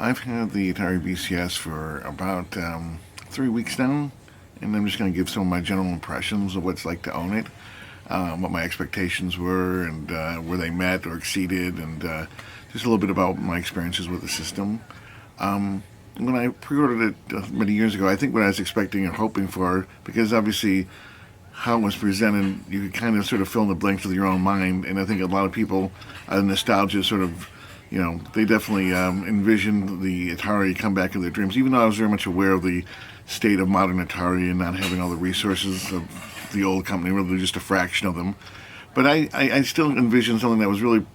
I've had the Atari VCS for about 3 weeks now, and I'm just going to give some of my general impressions of what it's like to own it, what my expectations were, and where they met or exceeded, and just a little bit about my experiences with the system. When I pre-ordered it many years ago, I think what I was expecting and hoping for, because obviously how it was presented, you could kind of sort of fill in the blanks with your own mind, and I think a lot of people, nostalgia sort of, they definitely envisioned the Atari come back in their dreams, even though I was very much aware of the state of modern Atari and not having all the resources of the old company, really just a fraction of them. But I still envisioned something that was really,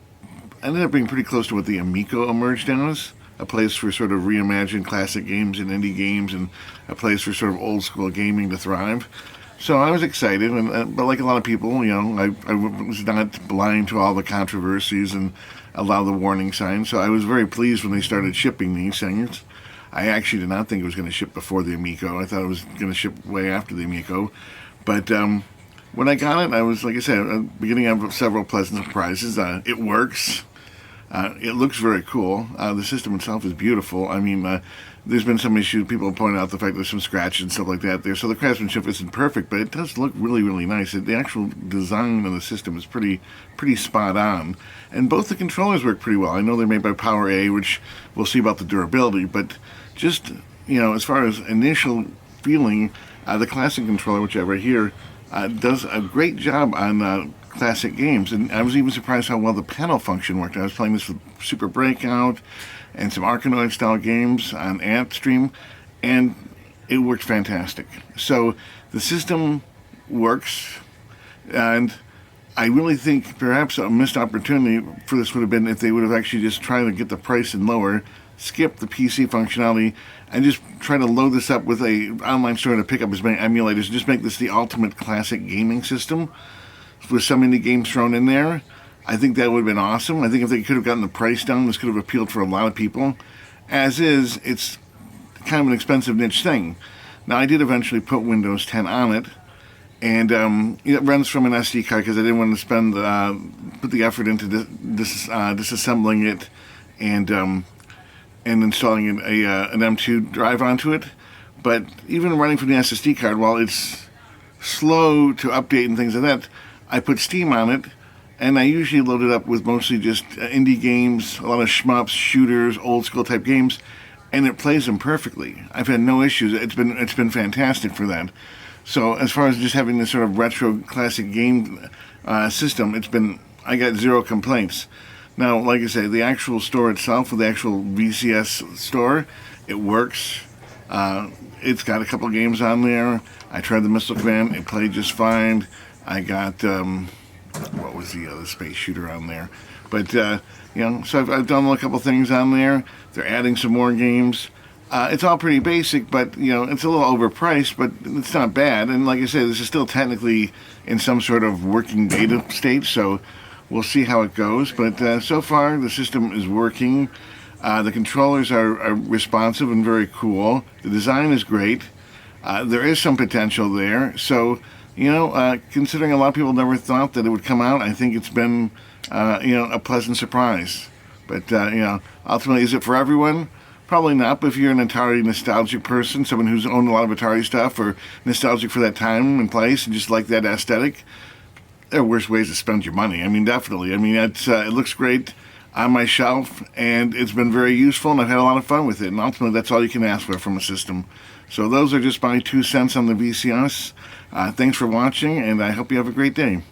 ended up being pretty close to what the Amico emerged as, a place for sort of reimagined classic games and indie games, and a place for sort of old school gaming to thrive. So I was excited, but like a lot of people, I was not blind to all the controversies and a lot of the warning signs. So I was very pleased when they started shipping these things. I actually did not think it was going to ship before the Amico. I thought it was going to ship way after the Amico. But when I got it, I was, like I said, beginning of several pleasant surprises. It works. It looks very cool. The system itself is beautiful. I mean, there's been some issues. People point out the fact there's some scratches and stuff like that there. So the craftsmanship isn't perfect, but it does look really, really nice. The actual design of the system is pretty spot on. And both the controllers work pretty well. I know they're made by Power A, which we'll see about the durability, but just, as far as initial feeling, the classic controller, which I have right here, does a great job on classic games, and I was even surprised how well the panel function worked. I was playing this with Super Breakout and some Arkanoid style games on Ant Stream, and it worked fantastic. So the system works, and I really think perhaps a missed opportunity for this would have been if they would have actually just tried to get the price in lower, skip the PC functionality, and just try to load this up with a online store to pick up as many emulators and just make this the ultimate classic gaming system with some indie games thrown in there. I think that would have been awesome. I think if they could have gotten the price down, this could have appealed for a lot of people. As is, it's kind of an expensive niche thing. Now, I did eventually put Windows 10 on it, and it runs from an SD card because I didn't want to put the effort into disassembling it and installing an M2 drive onto it. But even running from the SSD card, while it's slow to update and things like that, I put Steam on it, and I usually load it up with mostly just indie games, a lot of shmups, shooters, old school type games, and it plays them perfectly. I've had no issues. It's been fantastic for that. So as far as just having this sort of retro classic game system, I got zero complaints. Now, like I say, the actual store itself, the actual VCS store, it works. It's got a couple games on there. I tried the Missile Command. It played just fine. I got, what was the other space shooter on there? But, so I've done a couple things on there. They're adding some more games. It's all pretty basic, but, it's a little overpriced, but it's not bad. And like I said, this is still technically in some sort of working beta state, so we'll see how it goes. But so far, the system is working. The controllers are responsive and very cool. The design is great. There is some potential there. So, considering a lot of people never thought that it would come out, I think it's been, a pleasant surprise. But, ultimately, is it for everyone? Probably not, but if you're an Atari nostalgic person, someone who's owned a lot of Atari stuff, or nostalgic for that time and place, and just like that aesthetic, there are worse ways to spend your money. I mean, definitely. I mean, it looks great on my shelf, and it's been very useful, and I've had a lot of fun with it. And ultimately, that's all you can ask for from a system. So those are just my 2 cents on the VCS. Thanks for watching, and I hope you have a great day.